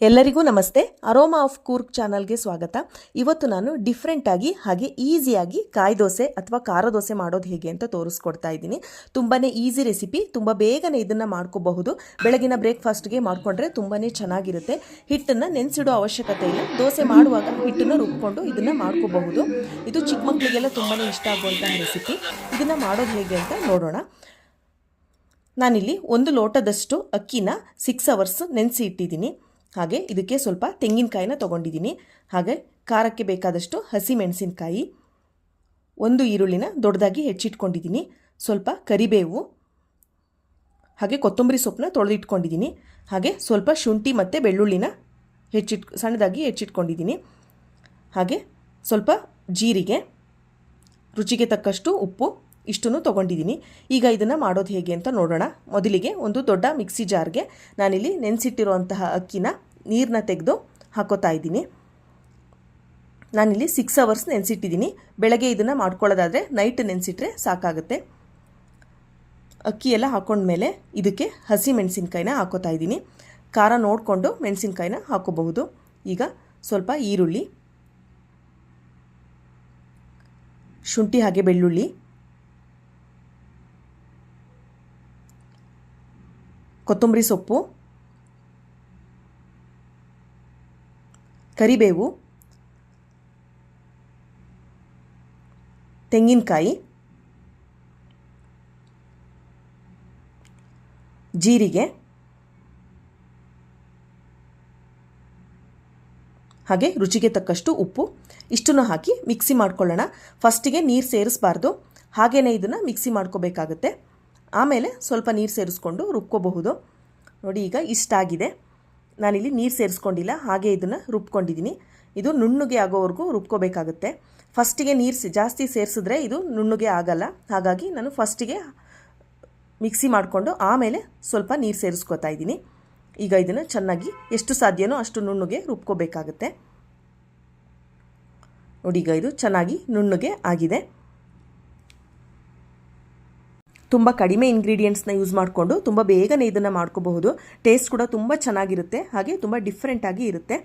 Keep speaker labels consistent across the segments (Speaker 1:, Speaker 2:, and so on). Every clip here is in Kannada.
Speaker 1: ಎಲ್ಲರಿಗೂ ನಮಸ್ತೆ. ಅರೋಮಾ ಆಫ್ ಕೂರ್ಗ್ ಚಾನಲ್ಗೆ ಸ್ವಾಗತ. ಇವತ್ತು ನಾನು ಡಿಫ್ರೆಂಟಾಗಿ ಹಾಗೆ ಈಸಿಯಾಗಿ ಕಾಯಿ ದೋಸೆ ಅಥವಾ ಖಾರ ದೋಸೆ ಮಾಡೋದು ಹೇಗೆ ಅಂತ ತೋರಿಸ್ಕೊಡ್ತಾ ಇದ್ದೀನಿ. ತುಂಬಾ ಈಸಿ ರೆಸಿಪಿ, ತುಂಬ ಬೇಗನೆ ಇದನ್ನು ಮಾಡ್ಕೋಬಹುದು. ಬೆಳಗಿನ ಬ್ರೇಕ್ಫಾಸ್ಟ್ಗೆ ಮಾಡಿಕೊಂಡ್ರೆ ತುಂಬಾ ಚೆನ್ನಾಗಿರುತ್ತೆ. ಹಿಟ್ಟನ್ನು ನೆನೆಸಿಡೋ ಅವಶ್ಯಕತೆ ಇಲ್ಲ. ದೋಸೆ ಮಾಡುವಾಗ ಹಿಟ್ಟನ್ನು ರುಬ್ಕೊಂಡು ಇದನ್ನು ಮಾಡ್ಕೋಬಹುದು. ಇದು ಚಿಕ್ಕ ಮಕ್ಕಳಿಗೆಲ್ಲ ತುಂಬಾ ಇಷ್ಟ ಆಗುವಂತಹ ರೆಸಿಪಿ. ಇದನ್ನು ಮಾಡೋದು ಹೇಗೆ ಅಂತ ನೋಡೋಣ. ನಾನಿಲ್ಲಿ 1 ಲೋಟದಷ್ಟು ಅಕ್ಕಿನ 6 ಅವರ್ಸ್ ನೆನೆಸಿ ಇಟ್ಟಿದ್ದೀನಿ. ಹಾಗೆ ಇದಕ್ಕೆ ಸ್ವಲ್ಪ ತೆಂಗಿನಕಾಯಿನ ತೊಗೊಂಡಿದ್ದೀನಿ. ಹಾಗೆ ಖಾರಕ್ಕೆ ಬೇಕಾದಷ್ಟು ಹಸಿ ಮೆಣಸಿನಕಾಯಿ, 1 ಈರುಳ್ಳಿನ ದೊಡ್ಡದಾಗಿ ಹೆಚ್ಚಿಟ್ಕೊಂಡಿದ್ದೀನಿ, ಸ್ವಲ್ಪ ಕರಿಬೇವು, ಹಾಗೆ ಕೊತ್ತಂಬರಿ ಸೊಪ್ಪನ್ನ ತೊಳೆದಿಟ್ಕೊಂಡಿದ್ದೀನಿ. ಹಾಗೆ ಸ್ವಲ್ಪ ಶುಂಠಿ ಮತ್ತು ಬೆಳ್ಳುಳ್ಳಿನ ಸಣ್ಣದಾಗಿ ಹೆಚ್ಚಿಟ್ಕೊಂಡಿದ್ದೀನಿ. ಹಾಗೆ ಸ್ವಲ್ಪ ಜೀರಿಗೆ, ರುಚಿಗೆ ತಕ್ಕಷ್ಟು ಉಪ್ಪು, ಇಷ್ಟನ್ನು ತೊಗೊಂಡಿದ್ದೀನಿ. ಈಗ ಇದನ್ನು ಮಾಡೋದು ಹೇಗೆ ಅಂತ ನೋಡೋಣ. ಮೊದಲಿಗೆ ಒಂದು ದೊಡ್ಡ ಮಿಕ್ಸಿ ಜಾರ್ಗೆ ನಾನಿಲ್ಲಿ ನೆನೆಸಿಟ್ಟಿರುವಂತಹ ಅಕ್ಕಿನ ನೀರನ್ನ ತೆಗೆದು ಹಾಕೋತಾ ಇದ್ದೀನಿ. ನಾನಿಲ್ಲಿ 6 ಅವರ್ಸ್ ನೆನೆಸಿಟ್ಟಿದ್ದೀನಿ. ಬೆಳಗ್ಗೆ ಇದನ್ನು ಮಾಡ್ಕೊಳ್ಳೋದಾದರೆ ನೈಟ್ ನೆನೆಸಿಟ್ರೆ ಸಾಕಾಗುತ್ತೆ. ಅಕ್ಕಿ ಎಲ್ಲ ಹಾಕೊಂಡ್ಮೇಲೆ ಇದಕ್ಕೆ ಹಸಿ ಮೆಣಸಿನ್ಕಾಯಿನ ಹಾಕೋತಾ ಇದ್ದೀನಿ. ಖಾರ ನೋಡಿಕೊಂಡು ಮೆಣಸಿನ್ಕಾಯಿನ ಹಾಕೋಬಹುದು. ಈಗ ಸ್ವಲ್ಪ ಈರುಳ್ಳಿ, ಶುಂಠಿ ಹಾಗೆ ಬೆಳ್ಳುಳ್ಳಿ, ಕೊತ್ತಂಬರಿ ಸೊಪ್ಪು, ಕರಿಬೇವು, ತೆಂಗಿನಕಾಯಿ, ಜೀರಿಗೆ ಹಾಗೆ ರುಚಿಗೆ ತಕ್ಕಷ್ಟು ಉಪ್ಪು, ಇಷ್ಟನ್ನು ಹಾಕಿ ಮಿಕ್ಸಿ ಮಾಡ್ಕೊಳ್ಳೋಣ. ಫಸ್ಟಿಗೆ ನೀರು ಸೇರಿಸಬಾರ್ದು, ಹಾಗೆಯೇ ಇದನ್ನು ಮಿಕ್ಸಿ ಮಾಡ್ಕೋಬೇಕಾಗುತ್ತೆ. ಆಮೇಲೆ ಸ್ವಲ್ಪ ನೀರು ಸೇರಿಸ್ಕೊಂಡು ರುಬ್ಕೋಬಹುದು. ನೋಡಿ, ಈಗ ಇಷ್ಟಾಗಿದೆ. ನಾನಿಲ್ಲಿ ನೀರು ಸೇರಿಸ್ಕೊಂಡಿಲ್ಲ, ಹಾಗೆ ಇದನ್ನು ರುಬ್ಕೊಂಡಿದ್ದೀನಿ. ಇದು ನುಣ್ಣಗೆ ಆಗೋವರೆಗೂ ರುಬ್ಕೋಬೇಕಾಗುತ್ತೆ. ಫಸ್ಟಿಗೆ ನೀರು ಜಾಸ್ತಿ ಸೇರಿಸಿದ್ರೆ ಇದು ನುಣ್ಣಗೆ ಆಗಲ್ಲ. ಹಾಗಾಗಿ ನಾನು ಫಸ್ಟಿಗೆ ಮಿಕ್ಸಿ ಮಾಡಿಕೊಂಡು ಆಮೇಲೆ ಸ್ವಲ್ಪ ನೀರು ಸೇರಿಸ್ಕೋತಾ ಇದ್ದೀನಿ. ಈಗ ಇದನ್ನು ಚೆನ್ನಾಗಿ ಎಷ್ಟು ಸಾಧ್ಯನೋ ಅಷ್ಟು ನುಣ್ಣಗೆ ರುಬ್ಕೋಬೇಕಾಗುತ್ತೆ. ನೋಡಿ, ಈಗ ಇದು ಚೆನ್ನಾಗಿ ನುಣ್ಣಗೆ ಆಗಿದೆ. ತುಂಬ ಕಡಿಮೆ ಇಂಗ್ರೀಡಿಯೆಂಟ್ಸ್ನ ಯೂಸ್ ಮಾಡಿಕೊಂಡು ತುಂಬ ಬೇಗನೆ ಇದನ್ನು ಮಾಡ್ಕೋಬಹುದು. ಟೇಸ್ಟ್ ಕೂಡ ತುಂಬ ಚೆನ್ನಾಗಿರುತ್ತೆ, ಹಾಗೆ ತುಂಬ ಡಿಫ್ರೆಂಟಾಗಿ ಇರುತ್ತೆ.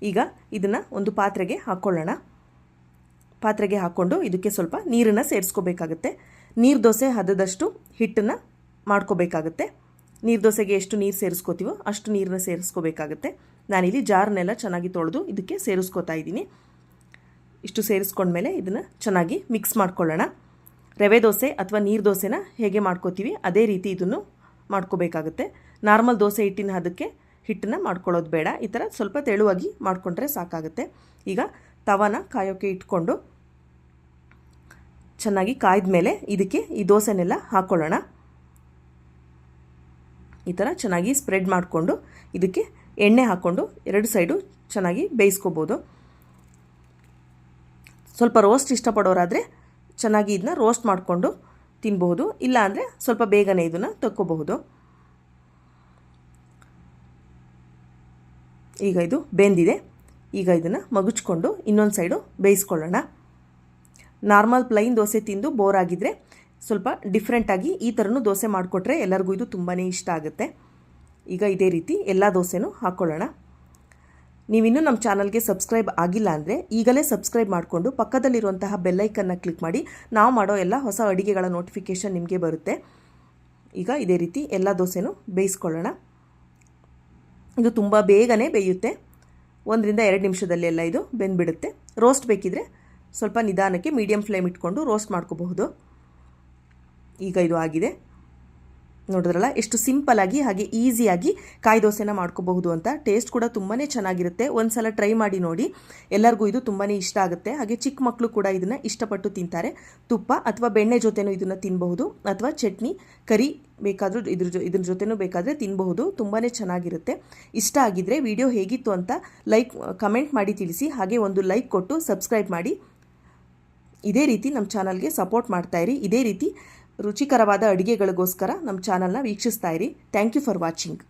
Speaker 1: ಈಗ ಇದನ್ನು ಒಂದು ಪಾತ್ರೆಗೆ ಹಾಕ್ಕೊಳ್ಳೋಣ. ಪಾತ್ರೆಗೆ ಹಾಕ್ಕೊಂಡು ಇದಕ್ಕೆ ಸ್ವಲ್ಪ ನೀರನ್ನು ಸೇರಿಸ್ಕೋಬೇಕಾಗುತ್ತೆ. ನೀರು ದೋಸೆ ಹದದಷ್ಟು ಹಿಟ್ಟನ್ನು ಮಾಡ್ಕೋಬೇಕಾಗುತ್ತೆ. ನೀರು ದೋಸೆಗೆ ಎಷ್ಟು ನೀರು ಸೇರಿಸ್ಕೋತೀವೋ ಅಷ್ಟು ನೀರನ್ನ ಸೇರಿಸ್ಕೋಬೇಕಾಗುತ್ತೆ. ನಾನಿಲ್ಲಿ ಜಾರನ್ನೆಲ್ಲ ಚೆನ್ನಾಗಿ ತೊಳೆದು ಇದಕ್ಕೆ ಸೇರಿಸ್ಕೋತಾ ಇದ್ದೀನಿ. ಇಷ್ಟು ಸೇರಿಸ್ಕೊಂಡ್ಮೇಲೆ ಇದನ್ನು ಚೆನ್ನಾಗಿ ಮಿಕ್ಸ್ ಮಾಡ್ಕೊಳ್ಳೋಣ. ರವೆ ದೋಸೆ ಅಥವಾ ನೀರು ದೋಸೆನ ಹೇಗೆ ಮಾಡ್ಕೋತೀವಿ ಅದೇ ರೀತಿ ಇದನ್ನು ಮಾಡ್ಕೋಬೇಕಾಗುತ್ತೆ. ನಾರ್ಮಲ್ ದೋಸೆ ಹಿಟ್ಟಿನ ಹದಕ್ಕೆ ಹಿಟ್ಟನ್ನು ಮಾಡ್ಕೊಳ್ಳೋದು ಬೇಡ. ಈ ಥರ ಸ್ವಲ್ಪ ತೆಳುವಾಗಿ ಮಾಡಿಕೊಂಡ್ರೆ ಸಾಕಾಗುತ್ತೆ. ಈಗ ತವಾನ ಕಾಯೋಕ್ಕೆ ಇಟ್ಕೊಂಡು ಚೆನ್ನಾಗಿ ಕಾಯ್ದ ಮೇಲೆ ಇದಕ್ಕೆ ಈ ದೋಸೆನೆಲ್ಲ ಹಾಕ್ಕೊಳ್ಳೋಣ. ಈ ಥರ ಚೆನ್ನಾಗಿ ಸ್ಪ್ರೆಡ್ ಮಾಡಿಕೊಂಡು ಇದಕ್ಕೆ ಎಣ್ಣೆ ಹಾಕ್ಕೊಂಡು 2 ಸೈಡು ಚೆನ್ನಾಗಿ ಬೇಯಿಸ್ಕೋಬೋದು. ಸ್ವಲ್ಪ ರೋಸ್ಟ್ ಇಷ್ಟಪಡೋರಾದರೆ ಚೆನ್ನಾಗಿ ಇದನ್ನ ರೋಸ್ಟ್ ಮಾಡಿಕೊಂಡು ತಿನ್ಬಹುದು. ಇಲ್ಲ ಅಂದರೆ ಸ್ವಲ್ಪ ಬೇಗನೆ ಇದನ್ನು ತಕ್ಕೋಬಹುದು. ಈಗ ಇದು ಬೆಂದಿದೆ. ಈಗ ಇದನ್ನು ಮಗುಚ್ಕೊಂಡು ಇನ್ನೊಂದು ಸೈಡು ಬೇಯಿಸ್ಕೊಳ್ಳೋಣ. ನಾರ್ಮಲ್ ಪ್ಲೈನ್ ದೋಸೆ ತಿಂದು ಬೋರ್ ಆಗಿದ್ದರೆ ಸ್ವಲ್ಪ ಡಿಫ್ರೆಂಟಾಗಿ ಈ ಥರನೂ ದೋಸೆ ಮಾಡಿಕೊಟ್ರೆ ಎಲ್ಲರಿಗೂ ಇದು ತುಂಬಾ ಇಷ್ಟ ಆಗುತ್ತೆ. ಈಗ ಇದೇ ರೀತಿ ಎಲ್ಲ ದೋಸೆನೂ ಹಾಕ್ಕೊಳ್ಳೋಣ. ನೀವಿನ್ನೂ ನಮ್ಮ ಚಾನಲ್ಗೆ ಸಬ್ಸ್ಕ್ರೈಬ್ ಆಗಿಲ್ಲ ಅಂದರೆ ಈಗಲೇ ಸಬ್ಸ್ಕ್ರೈಬ್ ಮಾಡಿಕೊಂಡು ಪಕ್ಕದಲ್ಲಿರುವಂತಹ ಬೆಲ್ಲೈಕನ್ನ ಕ್ಲಿಕ್ ಮಾಡಿ. ನಾವು ಮಾಡೋ ಎಲ್ಲ ಹೊಸ ಅಡುಗೆಗಳ ನೋಟಿಫಿಕೇಷನ್ ನಿಮಗೆ ಬರುತ್ತೆ. ಈಗ ಇದೇ ರೀತಿ ಎಲ್ಲ ದೋಸೆನೂ ಬೇಯಿಸ್ಕೊಳ್ಳೋಣ. ಇದು ತುಂಬ ಬೇಗನೆ ಬೇಯುತ್ತೆ. 1 ರಿಂದ 2 ನಿಮಿಷದಲ್ಲಿ ಎಲ್ಲ ಇದು ಬೆಂದ್ಬಿಡುತ್ತೆ. ರೋಸ್ಟ್ ಬೇಕಿದ್ರೆ ಸ್ವಲ್ಪ ನಿಧಾನಕ್ಕೆ ಮೀಡಿಯಮ್ ಫ್ಲೇಮ್ ಇಟ್ಕೊಂಡು ರೋಸ್ಟ್ ಮಾಡ್ಕೋಬಹುದು. ಈಗ ಇದು ಆಗಿದೆ. ನೋಡಿದ್ರಲ್ಲ ಎಷ್ಟು ಸಿಂಪಲ್ಲಾಗಿ ಹಾಗೆ ಈಸಿಯಾಗಿ ಕಾಯಿ ದೋಸೆನ ಮಾಡ್ಕೋಬಹುದು ಅಂತ. ಟೇಸ್ಟ್ ಕೂಡ ತುಂಬಾ ಚೆನ್ನಾಗಿರುತ್ತೆ. ಒಂದು ಸಲ ಟ್ರೈ ಮಾಡಿ ನೋಡಿ. ಎಲ್ಲರಿಗೂ ಇದು ತುಂಬಾ ಇಷ್ಟ ಆಗುತ್ತೆ. ಹಾಗೆ ಚಿಕ್ಕ ಮಕ್ಕಳು ಕೂಡ ಇದನ್ನು ಇಷ್ಟಪಟ್ಟು ತಿಂತಾರೆ. ತುಪ್ಪ ಅಥವಾ ಬೆಣ್ಣೆ ಜೊತೆನೂ ಇದನ್ನು ತಿನ್ನಬಹುದು, ಅಥವಾ ಚಟ್ನಿ ಕರಿ ಬೇಕಾದರೂ ಇದ್ರ ಜೊತೆನೂ ಬೇಕಾದರೆ ತಿನ್ನಬಹುದು. ತುಂಬಾ ಚೆನ್ನಾಗಿರುತ್ತೆ. ಇಷ್ಟ ಆಗಿದ್ದರೆ ವಿಡಿಯೋ ಹೇಗಿತ್ತು ಅಂತ ಕಮೆಂಟ್ ಮಾಡಿ ತಿಳಿಸಿ. ಹಾಗೆ ಒಂದು ಲೈಕ್ ಕೊಟ್ಟು ಸಬ್ಸ್ಕ್ರೈಬ್ ಮಾಡಿ. ಇದೇ ರೀತಿ ನಮ್ಮ ಚಾನಲ್ಗೆ ಸಪೋರ್ಟ್ ಮಾಡ್ತಾಯಿರಿ. ಇದೇ ರೀತಿ ರುಚಿಕರವಾದ ಅಡುಗೆಗಳಿಗೋಸ್ಕರ ನಮ್ಮ ಚಾನಲ್ನ ವೀಕ್ಷಿಸ್ತಾ ಇರಿ. Thank you for watching.